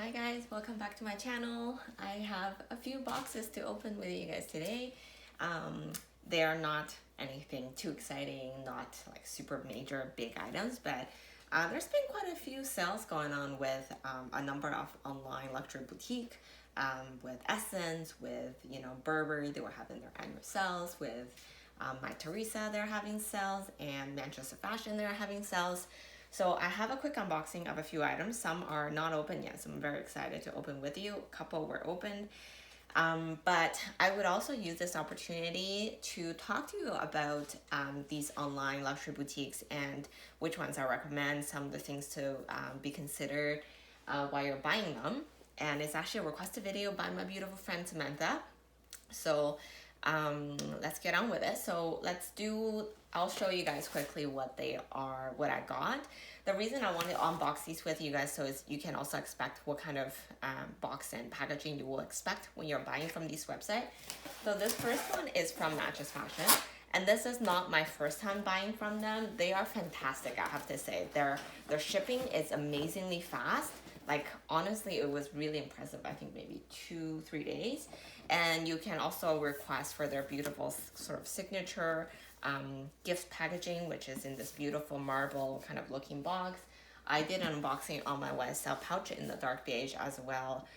Hi guys, welcome back to my channel. I have a few boxes to open with you guys today. They are not anything too exciting, not like super major big items, but there's been quite a few sales going on with a number of online luxury boutique, with Ssense, with Burberry. They were having their annual sales. With Mytheresa, they're having sales, and Matchesfasion, they're having sales. So I have a quick unboxing of a few items. Some are not open yet, so I'm very excited to open with you. A couple were opened. But I would also use this opportunity to talk to you about these online luxury boutiques and which ones I recommend, some of the things to be considered while you're buying them. And it's actually a requested video by my beautiful friend Samantha. So let's get on with it. So I'll show you guys quickly what they are, what I got. The reason I want to unbox these with you guys so is you can also expect what kind of box and packaging you will expect when you're buying from these websites. So this first one is from Matchesfasion, and this is not my first time buying from them. They are fantastic, I have to say. Their shipping is amazingly fast. Like, honestly, it was really impressive. I think maybe 2-3 days. And you can also request for their beautiful sort of signature gift packaging, which is in this beautiful marble kind of looking box. I did an unboxing on my YSL pouch in the dark beige as well,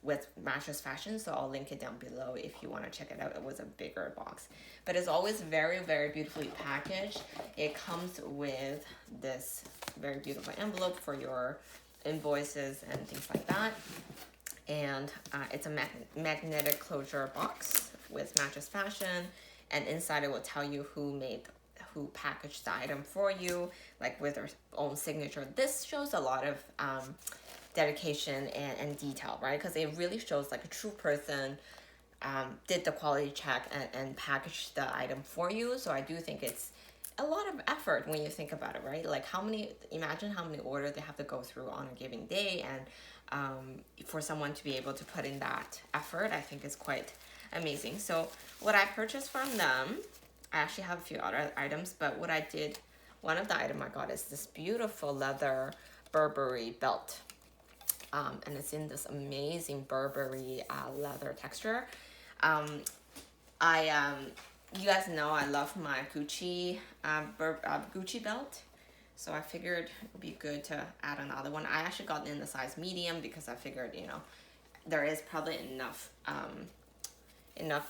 with Matchesfasion, so I'll link it down below if you want to check it out. It was a bigger box, but it's always very, very beautifully packaged. It comes with this very beautiful envelope for your invoices and things like that, and it's a magnetic closure box with Matchesfasion, and inside it will tell you who packaged the item for you, like with their own signature. This shows a lot of dedication and detail, right? Because it really shows like a true person did the quality check and packaged the item for you. So I do think it's a lot of effort when you think about it, right? Like imagine how many orders they have to go through on a given day, and for someone to be able to put in that effort, I think is quite amazing. So what I purchased from them, I actually have a few other items, but one of the items I got is this beautiful leather Burberry belt. And it's in this amazing Burberry leather texture. You guys know I love my Gucci Gucci belt, so I figured it would be good to add another one. I actually got it in the size medium because I figured there is probably enough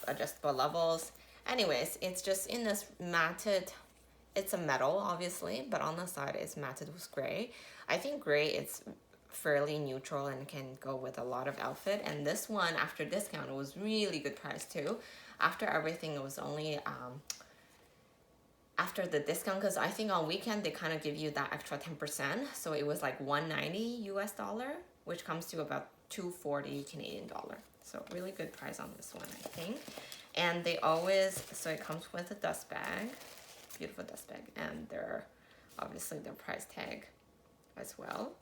adjustable levels. Anyways, it's just in this matted, it's a metal obviously, but on the side it's matted with gray. I think gray is fairly neutral and can go with a lot of outfit, and this one after discount it was really good price too. After everything, it was only after the discount, because I think on weekend they kind of give you that extra 10%, so it was like $190 US, which comes to about 240 Canadian dollar. So really good price on this one, I think. And it comes with a dust bag, beautiful dust bag, and obviously their price tag as well.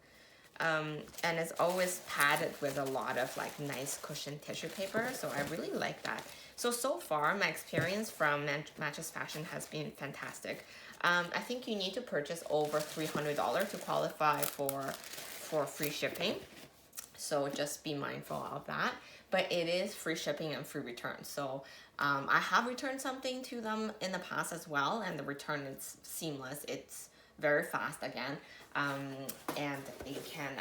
And it's always padded with a lot of like nice cushion tissue paper, so I really like that. So far my experience from Matchesfasion has been fantastic. I think you need to purchase over $300 to qualify for free shipping, so just be mindful of that. But it is free shipping and free return. So I have returned something to them in the past as well, and the return is seamless. It's very fast again, and you can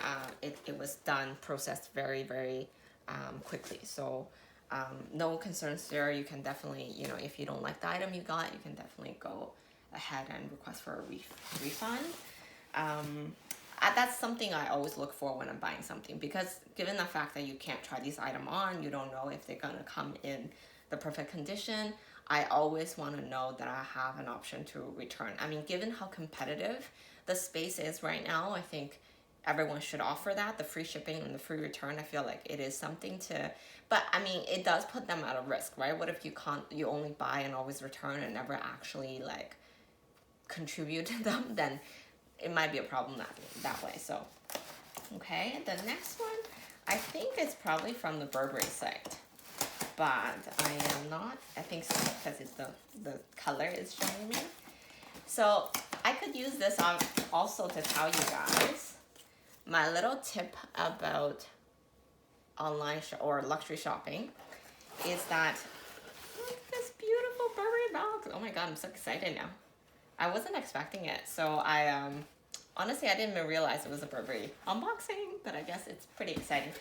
it was processed very, very quickly. So no concerns there. You can definitely, if you don't like the item you got, you can definitely go ahead and request for a refund. That's something I always look for when I'm buying something, because given the fact that you can't try these items on, you don't know if they're gonna come in the perfect condition. I always want to know that I have an option to return. I mean, given how competitive the space is right now, I think everyone should offer that, the free shipping and the free return. I feel like it is something but I mean, it does put them at a risk, right? What if you only buy and always return and never actually like contribute to them? Then it might be a problem that way. So, okay, the next one, I think it's probably from the Burberry site, but I am not. I think so, because it's the color is showing me. So I could use this on also to tell you guys my little tip about online or luxury shopping is that, look at this beautiful Burberry box. Oh my god, I'm so excited now. I wasn't expecting it, so I honestly I didn't even realize it was a Burberry unboxing, but I guess it's pretty exciting.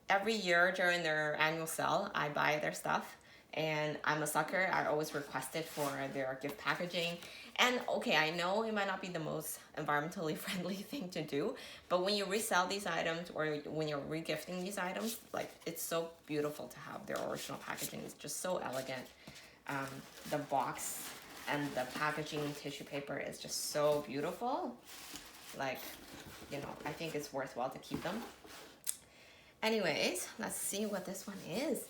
Every year during their annual sale, I buy their stuff, and I'm a sucker. I always request it for their gift packaging. And okay, I know it might not be the most environmentally friendly thing to do, but when you resell these items or when you're regifting these items, like, it's so beautiful to have their original packaging. It's just so elegant. The box and the packaging tissue paper is just so beautiful. Like, you know, I think it's worthwhile to keep them. Anyways, let's see what this one is.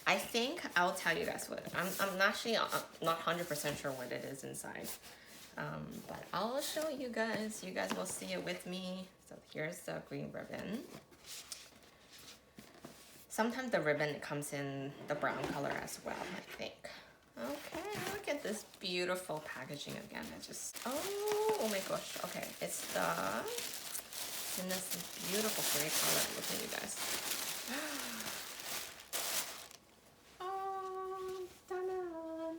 I think I'll tell you guys what. I'm actually not 100% sure what it is inside. But I'll show you guys. You guys will see it with me. So here's the green ribbon. Sometimes the ribbon comes in the brown color as well, I think. Okay, look at this beautiful packaging again. It just, oh my gosh. Okay, it's in this beautiful gray color. Look at you guys. Oh, ta-da.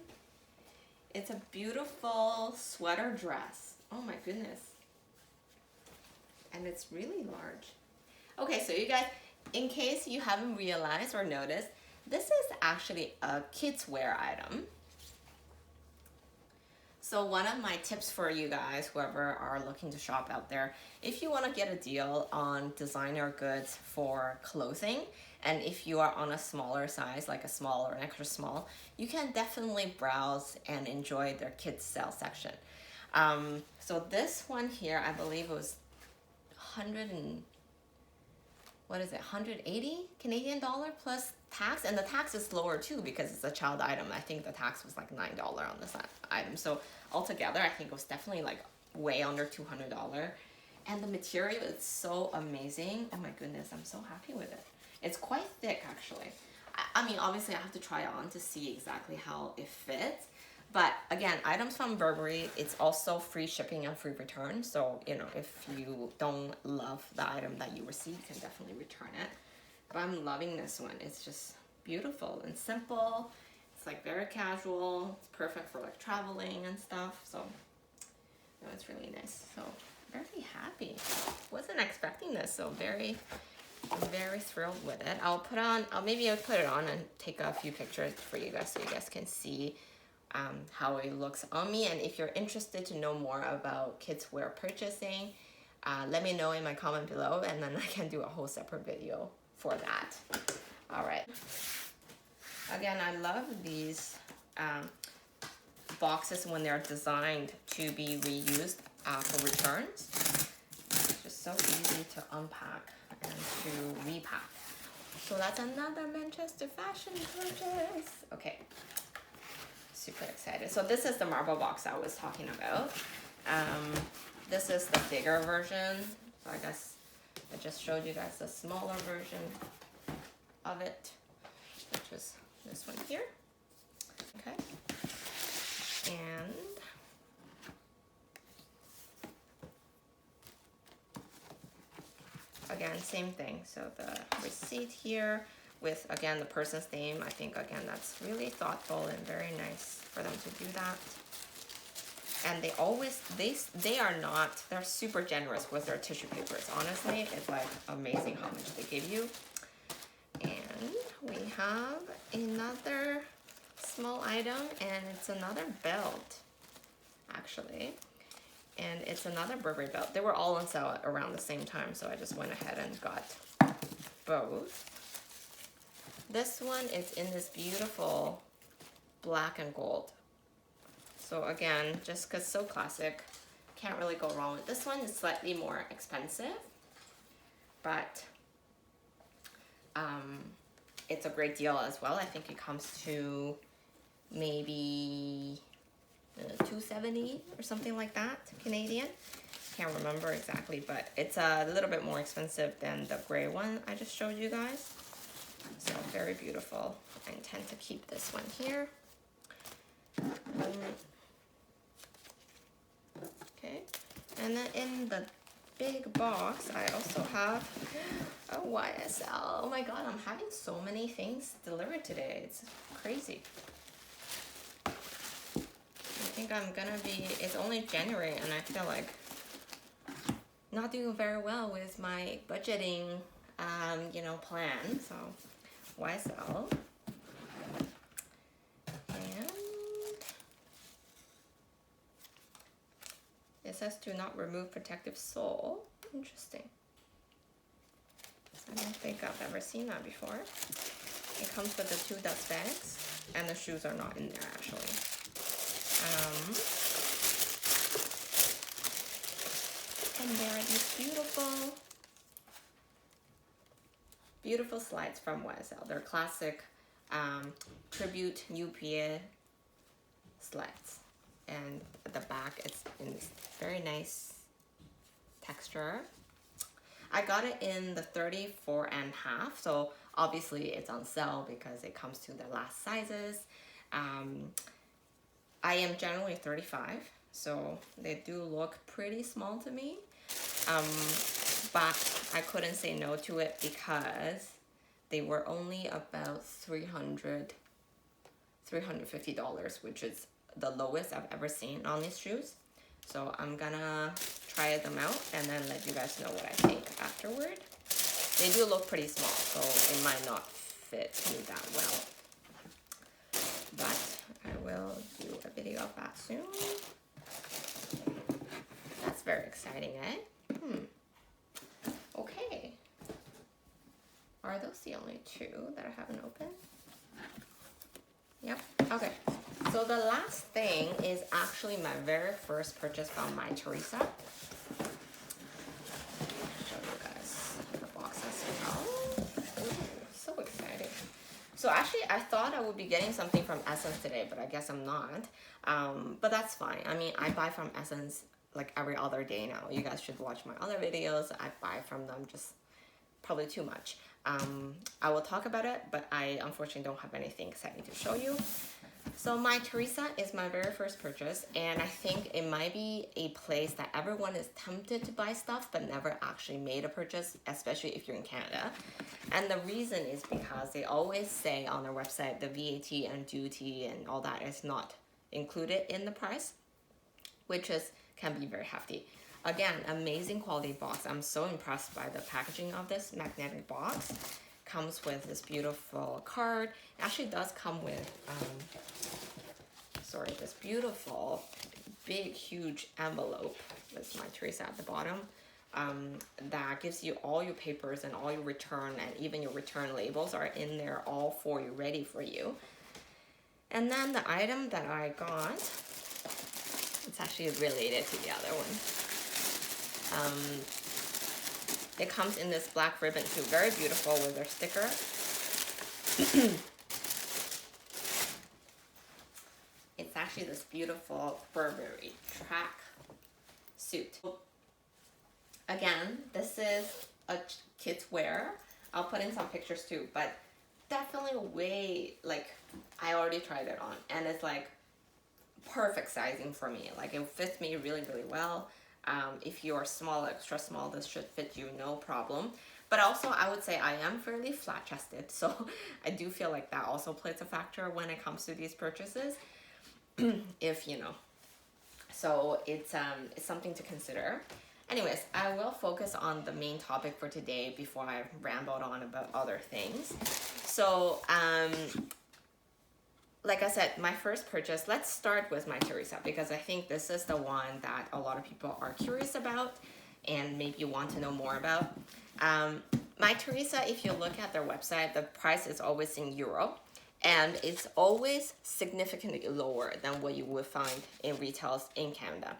It's a beautiful sweater dress. Oh my goodness. And it's really large. Okay, so you guys, in case you haven't realized or noticed, this is actually a kids wear item. So one of my tips for you guys, whoever are looking to shop out there, if you want to get a deal on designer goods for clothing, and if you are on a smaller size, like a small or an extra small, you can definitely browse and enjoy their kids sale section. So this one here, I believe it was 180 Canadian dollar plus tax, and the tax is lower too because it's a child item. I think the tax was like $9 on this item. So altogether, I think it was definitely like way under $200. And the material is so amazing. Oh my goodness, I'm so happy with it. It's quite thick actually. I mean, obviously I have to try it on to see exactly how it fits. But again, items from Burberry, it's also free shipping and free return. So, you know, if you don't love the item that you receive, you can definitely return it. But I'm loving this one. It's just beautiful and simple. It's like very casual. It's perfect for like traveling and stuff. So, you know, it's really nice. So, very happy. Wasn't expecting this. So, very thrilled with it. I'll put it on and take a few pictures for you guys so you guys can see how it looks on me. And if you're interested to know more about kids wear purchasing, let me know in my comment below, and then I can do a whole separate video for that. All right. Again, I love these boxes when they're designed to be reused for returns. It's just so easy to unpack and to repack. So that's another Matchesfasion purchase. Okay. Super excited. So this is the marble box I was talking about. This is the bigger version. So I guess I just showed you guys the smaller version of it, which is this one here. Okay. And again, same thing. So the receipt here with, again, the person's name. I think, again, that's really thoughtful and very nice for them to do that. And they always, they're super generous with their tissue papers. Honestly, it's like amazing how much they give you. And we have another small item, and it's another belt, actually. And it's another Burberry belt. They were all on sale around the same time, so I just went ahead and got both. This one is in this beautiful black and gold. So again, just because so classic, can't really go wrong with this one. It's slightly more expensive, but it's a great deal as well. I think it comes to maybe $270 or something like that, Canadian. Can't remember exactly, but it's a little bit more expensive than the gray one I just showed you guys. So very beautiful. I intend to keep this one here. Okay, and then in the big box, I also have a YSL. Oh my god, I'm having so many things delivered today. It's crazy. I think I'm gonna be, it's only January and I feel like not doing very well with my budgeting, you know, plan. So YSL. And it says do not remove protective sole. Interesting. I don't think I've ever seen that before. It comes with the 2 dust bags and the shoes are not in there actually. And there are these beautiful, beautiful slides from YSL. They're classic tribute new period slides. And at the back, it's in this very nice texture. I got it in the 34.5, so obviously it's on sale because it comes to the last sizes. I am generally 35, so they do look pretty small to me. But I couldn't say no to it because they were only about $350, which is the lowest I've ever seen on these shoes. So I'm gonna try them out and then let you guys know what I think afterward. They do look pretty small, so it might not fit me that well. But I will do a video of that soon. That's very exciting, eh? Okay. Are those the only 2 that I haven't opened? Yep. Okay. So the last thing is actually my very first purchase from Mytheresa. Show you guys the box as well. Ooh, so exciting. So actually I thought I would be getting something from Ssense today, but I guess I'm not. But that's fine. I mean, I buy from Ssense like every other day now. You guys should watch my other videos. I buy from them just probably too much. I will talk about it, but I unfortunately don't have anything exciting to show you. So Mytheresa is my very first purchase, and I think it might be a place that everyone is tempted to buy stuff but never actually made a purchase, especially if you're in Canada. And the reason is because they always say on their website the VAT and duty and all that is not included in the price, which can be very hefty. Again, amazing quality box. I'm so impressed by the packaging of this magnetic box. Comes with this beautiful card. It actually does come with, this beautiful, big, huge envelope with Mytheresa at the bottom. That gives you all your papers and all your return, and even your return labels are in there all for you, ready for you. And then the item that I got, it's actually related to the other one. It comes in this black ribbon too, very beautiful with their sticker. It's actually this beautiful Burberry tracksuit. Again, this is a kids wear. I'll put in some pictures too, but definitely way, like, I already tried it on and it's like perfect sizing for me. Like, it fits me really, really well. If you're small, extra small, this should fit you no problem. But also, I would say I am fairly flat-chested, so I do feel like that also plays a factor when it comes to these purchases. If you know, so it's something to consider. Anyways, I will focus on the main topic for today before I rambled on about other things. So like I said, my first purchase, let's start with Mytheresa because I think this is the one that a lot of people are curious about and maybe want to know more about. Mytheresa, if you look at their website, the price is always in euro and it's always significantly lower than what you would find in retails in Canada.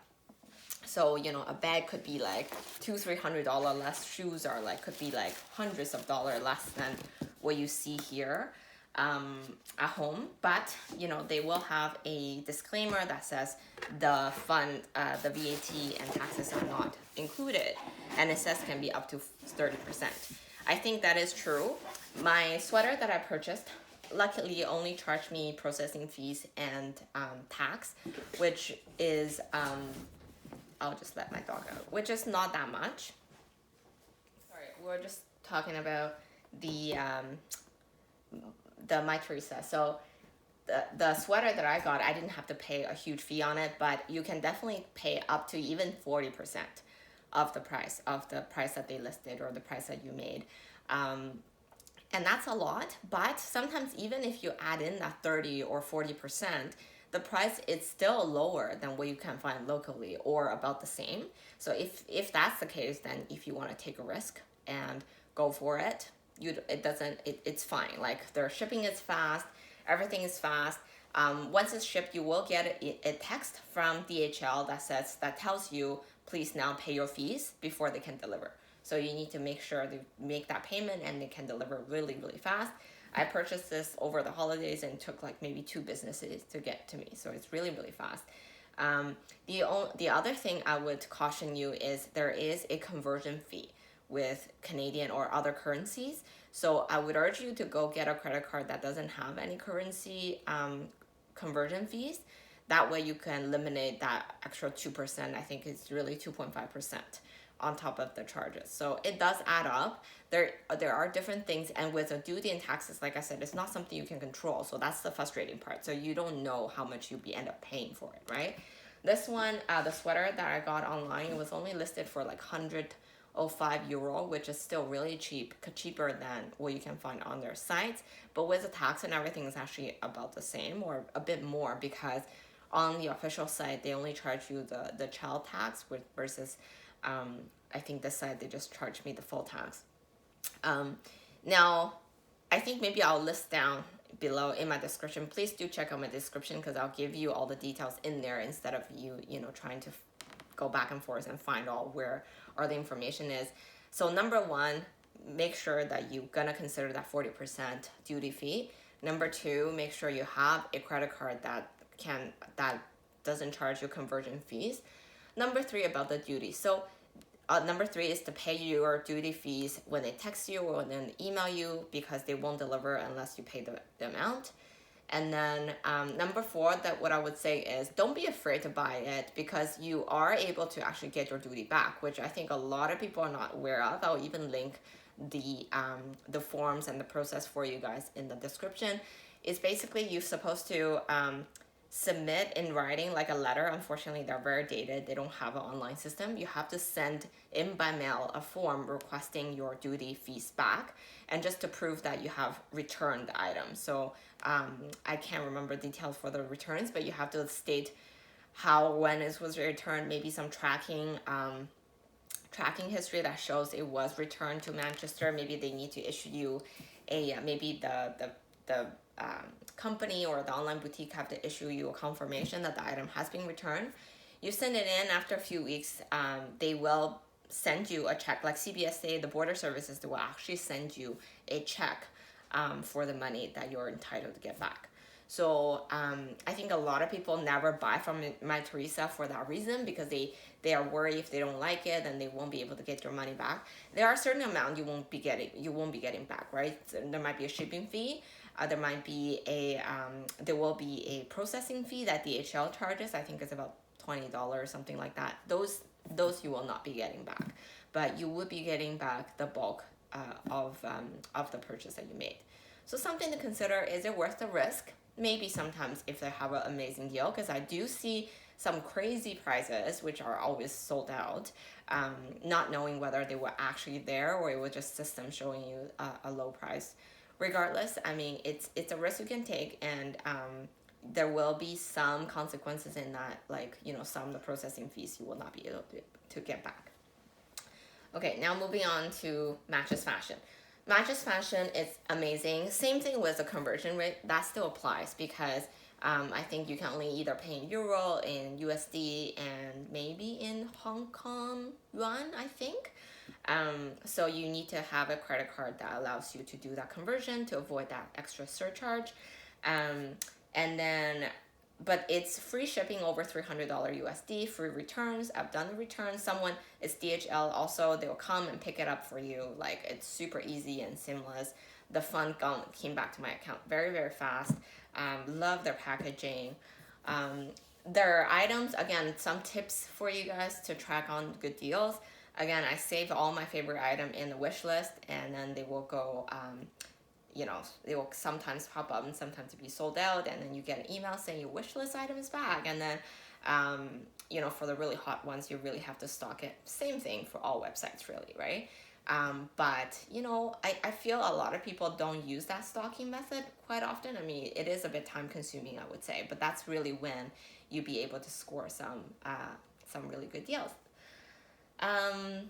So, you know, a bag could be like $200-300 less. Shoes are like, could be like hundreds of dollars less than what you see here at home. But, you know, they will have a disclaimer that says the VAT and taxes are not included. And it says can be up to 30%. I think that is true. My sweater that I purchased, luckily only charged me processing fees and tax, which is I'll just let my dog out, which is not that much. Sorry, we're just talking about the Mytheresa. So the sweater that I got, I didn't have to pay a huge fee on it, but you can definitely pay up to even 40% of the price that they listed or the price that you made. And that's a lot, but sometimes even if you add in that 30 or 40%, the price is still lower than what you can find locally or about the same. So if that's the case, then if you want to take a risk and go for it, it's fine. Like their shipping is fast, everything is fast. Once it's shipped, you will get a text from DHL that tells you, please now pay your fees before they can deliver. So you need to make sure they make that payment and they can deliver really, really fast. I purchased this over the holidays and it took like maybe 2 businesses to get to me. So it's really, really fast. The other thing I would caution you is there is a conversion fee with Canadian or other currencies. So I would urge you to go get a credit card that doesn't have any currency conversion fees. That way you can eliminate that extra 2%. I think it's really 2.5% on top of the charges. So it does add up. There are different things, and with the duty and taxes, like I said, it's not something you can control. So that's the frustrating part. So you don't know how much you'll end up paying for it, right? This one, the sweater that I got online, it was only listed for like €105, which is still really cheap, cheaper than what you can find on their sites. But with the tax and everything, it's actually about the same or a bit more, because on the official site, they only charge you the child tax versus I think this side, they just charged me the full tax. Now, I think maybe I'll list down below in my description. Please do check out my description because I'll give you all the details in there instead of you trying to go back and forth and find all where all the information is. So number 1, make sure that you're gonna consider that 40% duty fee. Number 2, make sure you have a credit card that doesn't charge you conversion fees. Number 3, about the duty. So number 3 is to pay your duty fees when they text you or when they email you, because they won't deliver unless you pay the amount. And then number 4, that what I would say is don't be afraid to buy it, because you are able to actually get your duty back, which I think a lot of people are not aware of. I'll even link the forms and the process for you guys in the description. It's basically you're supposed to submit in writing like a letter. Unfortunately, they're very dated. They don't have an online system. You have to send in by mail a form requesting your duty fees back, and just to prove that you have returned the item. So I can't remember details for the returns, but you have to state when it was returned, maybe some tracking history that shows it was returned to Manchester. Maybe they need to issue you maybe the company or the online boutique have to issue you a confirmation that the item has been returned. You send it in. After a few weeks, they will send you a check. Like CBSA, the border services, they will actually send you a check for the money that you're entitled to get back. So I think a lot of people never buy from Mytheresa for that reason, because they are worried if they don't like it, then they won't be able to get your money back. There are a certain amount you won't be getting back, right? So there might be a shipping fee. There might be there will be a processing fee that DHL charges. I think it's about $20 or something like that. Those you will not be getting back, but you would be getting back the bulk of the purchase that you made. So something to consider: is it worth the risk? Maybe sometimes if they have an amazing deal, because I do see some crazy prices which are always sold out, not knowing whether they were actually there or it was just system showing you a low price. Regardless, I mean, it's a risk you can take, and there will be some consequences in that, like, some of the processing fees you will not be able to get back. Okay, now moving on to Matchesfasion. Matchesfasion is amazing. Same thing with the conversion rate. That still applies, because I think you can only either pay in Euro, in USD, and maybe in Hong Kong Yuan, I think. So you need to have a credit card that allows you to do that conversion to avoid that extra surcharge. But it's free shipping over $300 USD, free returns. I've done the returns. It's DHL also. They'll come and pick it up for you. Like, it's super easy and seamless. The fund came back to my account very, very fast. Love their packaging. their items, again, some tips for you guys to track on good deals. Again, I save all my favorite item in the wish list, and then they will go, you know, they will sometimes pop up and sometimes be sold out, and then you get an email saying your wish list item is back. And then, you know, for the really hot ones, you really have to stock it. Same thing for all websites, really, right? But, you know, I feel a lot of people don't use that stocking method quite often. I mean, it is a bit time consuming, I would say, but that's really when you be able to score some really good deals. Um,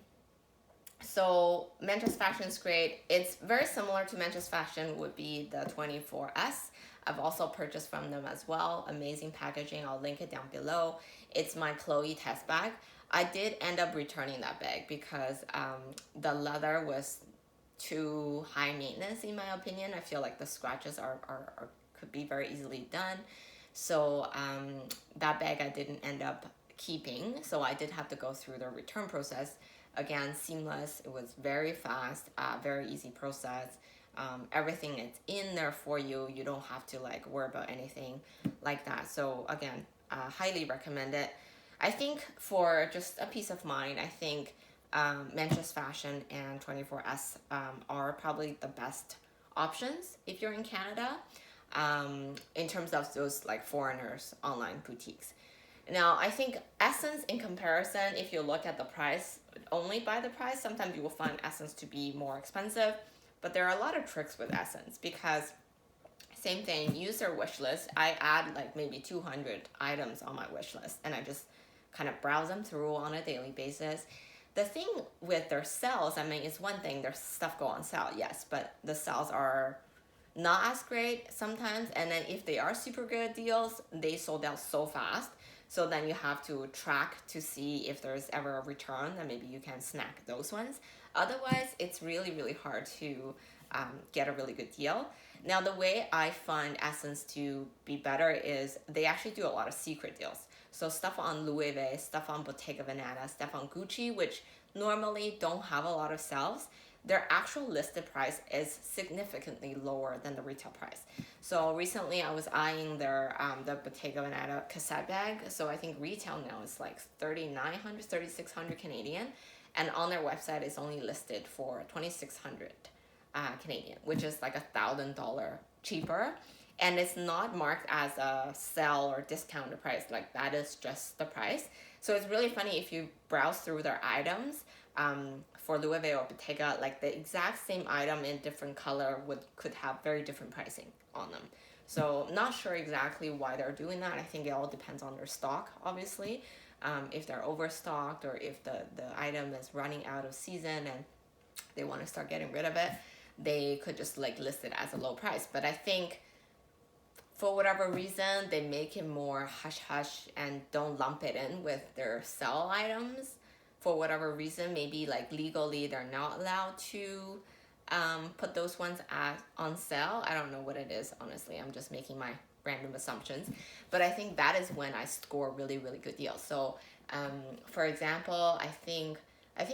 so Matchesfasion is great. It's very similar to Matchesfasion would be the 24S. I've also purchased from them as well. Amazing packaging. I'll link it down below. It's my Chloe test bag. I did end up returning that bag because the leather was too high maintenance in my opinion. I feel like the scratches are could be very easily done. So that bag I didn't end up keeping. So I did have to go through the return process. Again, seamless. It was very fast, very easy process. Everything is in there for you. You don't have to like worry about anything like that. So again, highly recommend it. I think for just a peace of mind, I think Matchesfasion and 24S are probably the best options if you're in Canada, in terms of those like foreigners online boutiques. Now, I think Ssense in comparison, if you look at the price, only by the price, sometimes you will find Ssense to be more expensive, but there are a lot of tricks with Ssense because same thing, use their wish list. I add like maybe 200 items on my wish list and I just kind of browse them through on a daily basis. The thing with their sales, I mean, it's one thing, their stuff go on sale, yes, but the sales are not as great sometimes. And then if they are super good deals, they sold out so fast. So then you have to track to see if there's ever a return, and maybe you can snack those ones. Otherwise, it's really, really hard to get a really good deal. Now, the way I find Ssense to be better is they actually do a lot of secret deals. So stuff on Louis Vuitton, stuff on Bottega Veneta, stuff on Gucci, which normally don't have a lot of sales, their actual listed price is significantly lower than the retail price. So recently I was eyeing their the Bottega Veneta cassette bag. So I think retail now is like 3,900, 3,600 Canadian, and on their website it's only listed for 2,600 Canadian, which is like $1,000 cheaper. And it's not marked as a sell or discounted price, like that is just the price. So it's really funny if you browse through their items, for Louis Vuitton or Bottega, like the exact same item in different color could have very different pricing on them. So not sure exactly why they're doing that. I think it all depends on their stock, obviously. If they're overstocked or if the item is running out of season and they want to start getting rid of it, they could just like list it as a low price. But I think for whatever reason, they make it more hush-hush and don't lump it in with their sell items. For whatever reason, maybe like legally they're not allowed to put those ones on sale. I don't know what it is, honestly. I'm just making my random assumptions. But I think that is when I score really, really good deals. So, for example, I think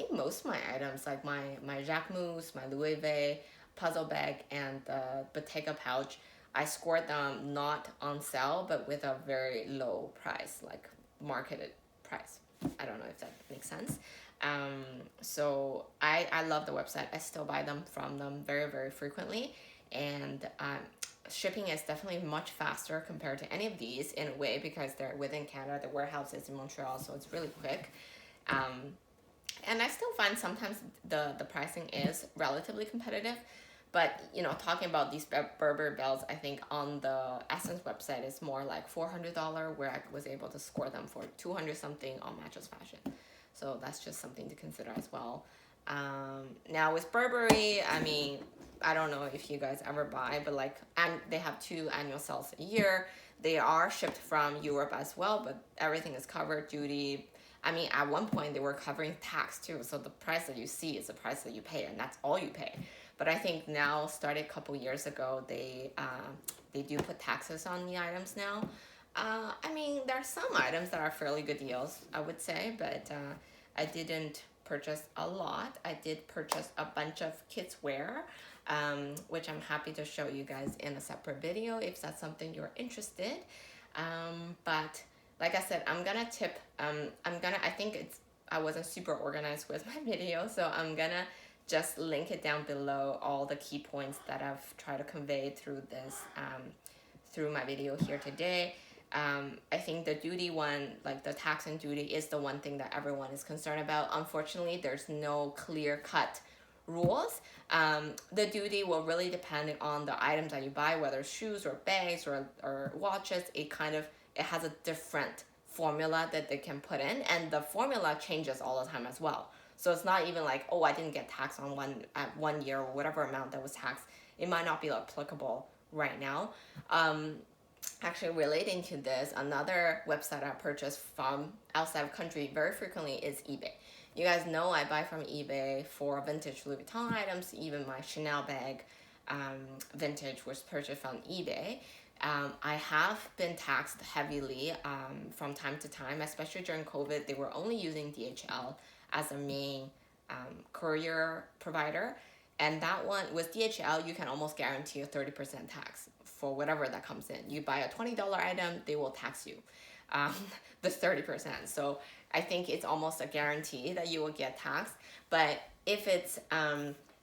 most of my items, like my Jacquemus, my Louis Vuitton puzzle bag, and the Bottega pouch, I scored them not on sale, but with a very low price, like marketed price. I don't know if that makes sense. So I love the website. I still buy them from them very, very frequently. And shipping is definitely much faster compared to any of these in a way because they're within Canada. The warehouse is in Montreal, so it's really quick. And I still find sometimes the pricing is relatively competitive. But, you know, talking about these Burberry belts, I think on the Ssense website it's more like $400, where I was able to score them for 200 something on Matchesfasion. So that's just something to consider as well. Now with Burberry, I mean, I don't know if you guys ever buy, but like, and they have 2 annual sales a year. They are shipped from Europe as well, but everything is covered, duty. I mean, at one point they were covering tax too. So the price that you see is the price that you pay, and that's all you pay. But I think now, started a couple years ago, they do put taxes on the items now. I mean, there are some items that are fairly good deals, I would say, but I didn't purchase a lot. I did purchase a bunch of kids wear, which I'm happy to show you guys in a separate video if that's something you're interested. But like I said, I'm gonna tip, I think I wasn't super organized with my video, so I'm gonna just link it down below, all the key points that I've tried to convey through this, through my video here today. I think the duty one, like the tax and duty, is the one thing that everyone is concerned about. Unfortunately, there's no clear cut rules. The duty will really depend on the items that you buy, whether shoes or bags or watches. It has a different formula that they can put in, and the formula changes all the time as well. So it's not even like, oh, I didn't get taxed on one year or whatever amount that was taxed. It might not be applicable right now. Actually, relating to this, another website I purchase from outside of country very frequently is eBay. You guys know I buy from eBay for vintage Louis Vuitton items. Even my Chanel bag, vintage, was purchased from eBay. I have been taxed heavily from time to time, especially during COVID. They were only using DHL as a main courier provider. And that one, with DHL, you can almost guarantee a 30% tax for whatever that comes in. You buy a $20 item, they will tax you the 30%. So I think it's almost a guarantee that you will get taxed. But if it's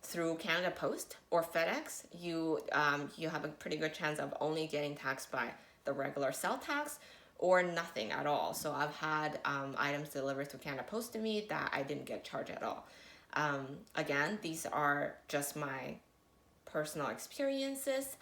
through Canada Post or FedEx, you have a pretty good chance of only getting taxed by the regular sale tax or nothing at all. So I've had items delivered to Canada Post to me that I didn't get charged at all. Again, these are just my personal experiences.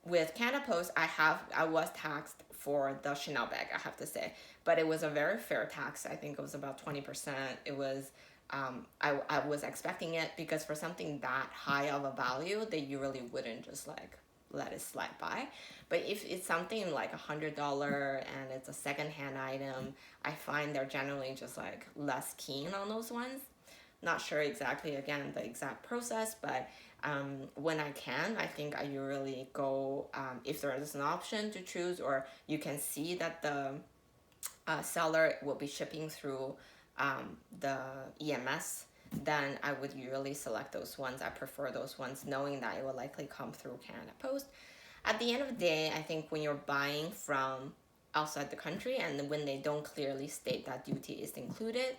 With Canada Post, I was taxed for the Chanel bag, I have to say, but it was a very fair tax. I think it was about 20%. It was, I was expecting it, because for something that high of a value, that you really wouldn't just like let it slide by. But if it's something like $100 and it's a secondhand item, I find they're generally just like less keen on those ones. Not sure exactly, again, the exact process, but when I can, I think I usually go, if there is an option to choose, or you can see that the seller will be shipping through the EMS, then I would usually select those ones. I prefer those ones, knowing that it will likely come through Canada Post. At the end of the day, I think when you're buying from outside the country and when they don't clearly state that duty is included,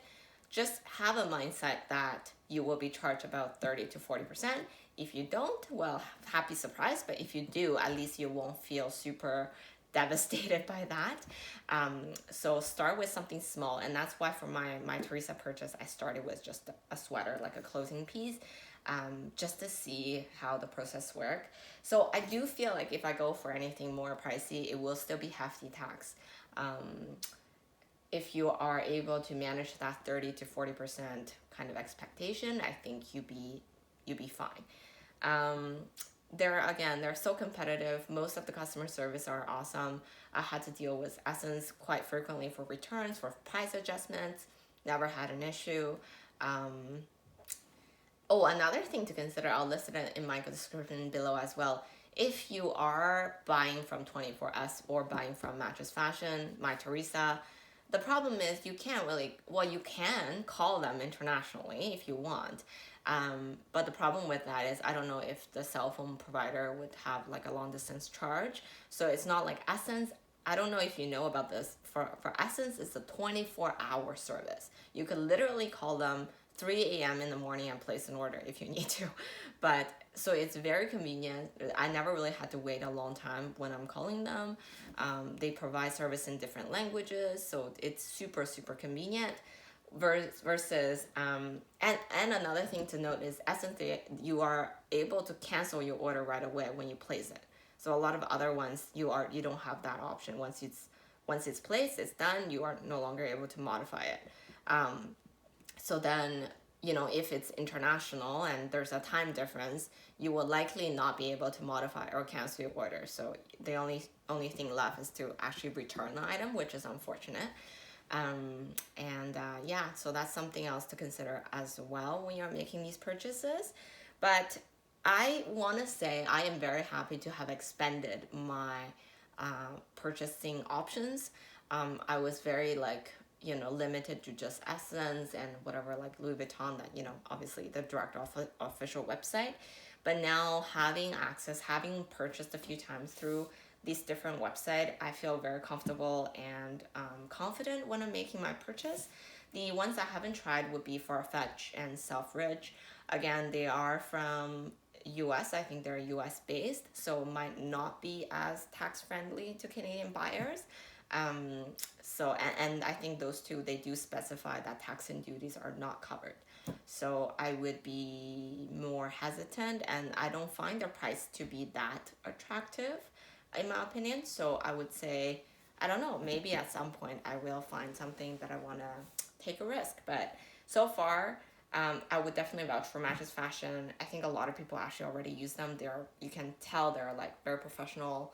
just have a mindset that you will be charged about 30 to 40%. If you don't, well, happy surprise. But if you do, at least you won't feel super devastated by that. So start with something small. And that's why for my Mytheresa purchase, I started with just a sweater, like a clothing piece, just to see how the process works. So I do feel like if I go for anything more pricey, it will still be hefty tax. If you are able to manage that 30 to 40% kind of expectation, I think you'd be fine. They're so competitive. Most of the customer service are awesome. I had to deal with Ssense quite frequently for returns, for price adjustments. Never had an issue. Another thing to consider, I'll list it in my description below as well. If you are buying from 24S or buying from Matchesfasion, Mytheresa, the problem is you can't really, you can call them internationally if you want. But the problem with that is I don't know if the cell phone provider would have like a long distance charge. So it's not like Ssense. I don't know if you know about this. For Ssense, it's a 24-hour service. You could literally call them 3 a.m. in the morning and place an order if you need to. But so it's very convenient. I never really had to wait a long time when I'm calling them. They provide service in different languages, so it's super, super convenient. Versus and another thing to note is Ssense, you are able to cancel your order right away when you place it. So a lot of other ones you don't have that option. Once it's placed, it's done. You are no longer able to modify it. So then, if it's international and there's a time difference, you will likely not be able to modify or cancel your order. So the only thing left is to actually return the item, which is unfortunate. So that's something else to consider as well when you're making these purchases. But I want to say I am very happy to have expanded my purchasing options. I was very limited to just Ssense and whatever, like Louis Vuitton, that, obviously the direct official website. But now having access, having purchased a few times through these different websites, I feel very comfortable and confident when I'm making my purchase. The ones I haven't tried would be Farfetch and Selfridge. Again, they are from US. I think they're US based, so might not be as tax friendly to Canadian buyers. Um, and I think those two, they do specify that tax and duties are not covered. So I would be more hesitant, and I don't find their price to be that attractive, in my opinion. So I would say, I don't know, maybe at some point I will find something that I want to take a risk. But so far, I would definitely vouch for Matchesfasion. I think a lot of people actually already use them. You can tell they're like very professional,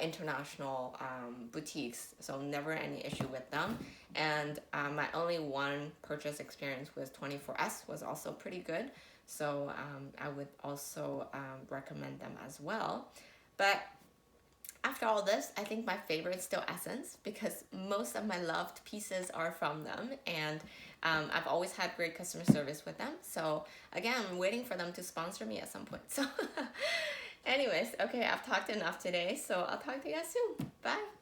international boutiques, so never any issue with them. And my only one purchase experience with 24S was also pretty good. So I would also recommend them as well. But after all this, I think my favorite is still Ssense, because most of my loved pieces are from them, and I've always had great customer service with them. So again, I'm waiting for them to sponsor me at some point. So anyways, okay, I've talked enough today, so I'll talk to you guys soon. Bye.